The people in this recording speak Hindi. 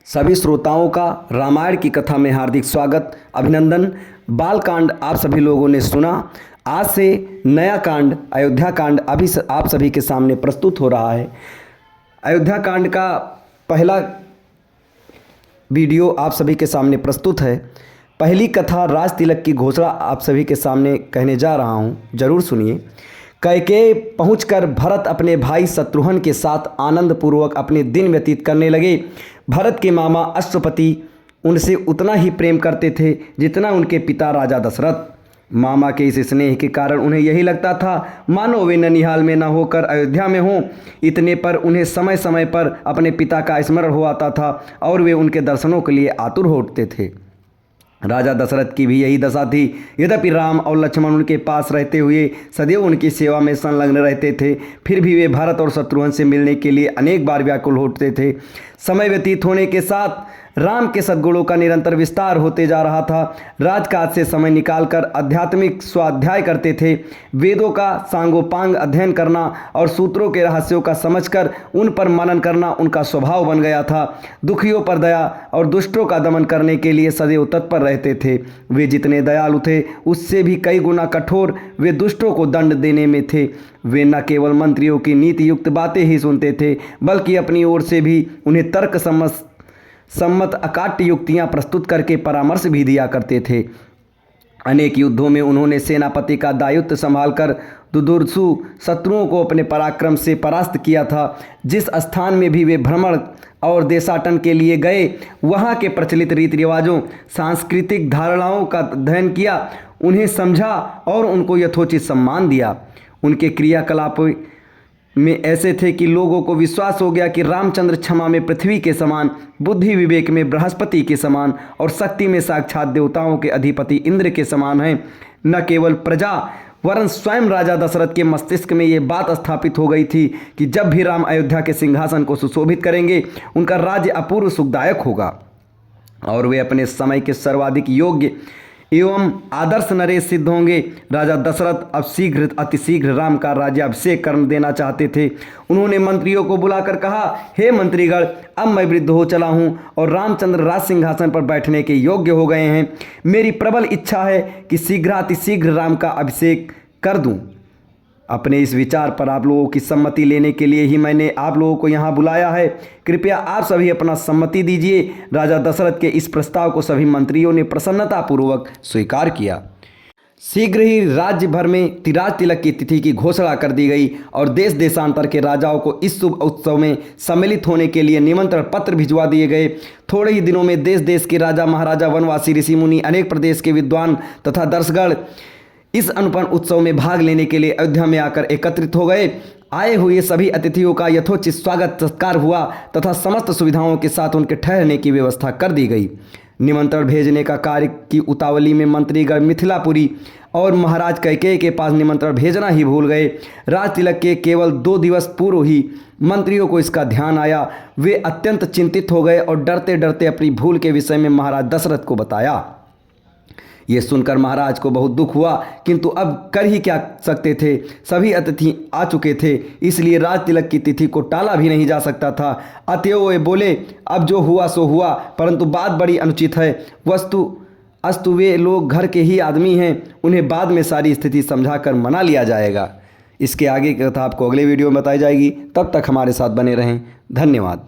सभी श्रोताओं का रामायण की कथा में हार्दिक स्वागत, अभिनंदन। बालकांड आप सभी लोगों ने सुना। आज से नया कांड अयोध्या कांड अभी आप सभी के सामने प्रस्तुत हो रहा है। अयोध्या कांड का पहला वीडियो आप सभी के सामने प्रस्तुत है। पहली कथा राज तिलक की घोषणा आप सभी के सामने कहने जा रहा हूँ, जरूर सुनिए। कैकेयी पहुंचकर भरत अपने भाई शत्रुघ्न के साथ आनंदपूर्वक अपने दिन व्यतीत करने लगे। भरत के मामा अश्वपति उनसे उतना ही प्रेम करते थे जितना उनके पिता राजा दशरथ। मामा के इस स्नेह के कारण उन्हें यही लगता था मानो वे ननिहाल में न होकर अयोध्या में हों। इतने पर उन्हें समय समय पर अपने पिता का स्मरण हो आता था और वे उनके दर्शनों के लिए आतुर हो उठते थे। राजा दशरथ की भी यही दशा थी। यद्यपि राम और लक्ष्मण उनके पास रहते हुए सदैव उनकी सेवा में संलग्न रहते थे, फिर भी वे भरत और शत्रुघ्न से मिलने के लिए अनेक बार व्याकुल होते थे। समय व्यतीत होने के साथ राम के सद्गुणों का निरंतर विस्तार होते जा रहा था। राजकाज से समय निकालकर आध्यात्मिक स्वाध्याय करते थे। वेदों का सांगोपांग अध्ययन करना और सूत्रों के रहस्यों का समझकर उन पर मनन करना उनका स्वभाव बन गया था। दुखियों पर दया और दुष्टों का दमन करने के लिए सदैव तत्पर रहते थे। वे जितने दयालु थे उससे भी कई गुना कठोर वे दुष्टों को दंड देने में थे। वे न केवल मंत्रियों की नीति युक्त बातें ही सुनते थे, बल्कि अपनी ओर से भी उन्हें तर्क सम्मत अकाट्य युक्तियां प्रस्तुत करके परामर्श भी दिया करते थे। अनेक युद्धों में उन्होंने सेनापति का दायित्व संभालकर दुर्धर्षु शत्रुओं को अपने पराक्रम से परास्त किया था। जिस स्थान में भी वे भ्रमण और देशाटन के लिए गए, वहाँ के प्रचलित रीति रिवाजों, सांस्कृतिक धारणाओं का अध्ययन किया, उन्हें समझा और उनको यथोचित सम्मान दिया। उनके क्रियाकलाप में ऐसे थे कि लोगों को विश्वास हो गया कि रामचंद्र क्षमा में पृथ्वी के समान, बुद्धि विवेक में बृहस्पति के समान और शक्ति में साक्षात देवताओं के अधिपति इंद्र के समान हैं। न केवल प्रजा वरन स्वयं राजा दशरथ के मस्तिष्क में ये बात स्थापित हो गई थी कि जब भी राम अयोध्या के सिंहासन को सुशोभित करेंगे उनका राज्य अपूर्व सुखदायक होगा और वे अपने समय के सर्वाधिक योग्य एवं आदर्श नरेश सिद्ध होंगे। राजा दशरथ अब अतिशीघ्र राम का राज्याभिषेक कर देना चाहते थे। उन्होंने मंत्रियों को बुलाकर कहा, हे मंत्रीगण, अब मैं वृद्ध हो चला हूँ और रामचंद्र राज सिंहासन पर बैठने के योग्य हो गए हैं। मेरी प्रबल इच्छा है कि अतिशीघ्र राम का अभिषेक कर दूँ। अपने इस विचार पर आप लोगों की सम्मति लेने के लिए ही मैंने आप लोगों को यहाँ बुलाया है। कृपया आप सभी अपना सम्मति दीजिए। राजा दशरथ के इस प्रस्ताव को सभी मंत्रियों ने प्रसन्नतापूर्वक स्वीकार किया। शीघ्र ही राज्य भर में राज तिलक की तिथि की घोषणा कर दी गई और देश देशांतर के राजाओं को इस शुभ उत्सव में सम्मिलित होने के लिए निमंत्रण पत्र भिजवा दिए गए। थोड़े ही दिनों में देश देश के राजा महाराजा, वनवासी, ऋषि मुनि, अनेक प्रदेश के विद्वान तथा दर्शकगण इस अनुपम उत्सव में भाग लेने के लिए अयोध्या में आकर एकत्रित हो गए। आए हुए सभी अतिथियों का यथोचित स्वागत सत्कार हुआ तथा समस्त सुविधाओं के साथ उनके ठहरने की व्यवस्था कर दी गई। निमंत्रण भेजने का कार्य की उतावली में मंत्रीगण मिथिलापुरी और महाराज कैकेयी के पास निमंत्रण भेजना ही भूल गए। राज तिलक के केवल 2 दिवस पूर्व ही मंत्रियों को इसका ध्यान आया। वे अत्यंत चिंतित हो गए और डरते डरते अपनी भूल के विषय में महाराज दशरथ को बताया। ये सुनकर महाराज को बहुत दुख हुआ, किंतु अब कर ही क्या सकते थे। सभी अतिथि आ चुके थे, इसलिए राज तिलक की तिथि को टाला भी नहीं जा सकता था। अतएव वे बोले, अब जो हुआ सो हुआ, परंतु बात बड़ी अनुचित है। अस्तु वे लोग घर के ही आदमी हैं, उन्हें बाद में सारी स्थिति समझाकर मना लिया जाएगा। इसके आगे की कथा आपको अगले वीडियो में बताई जाएगी। तब तक हमारे साथ बने रहें। धन्यवाद।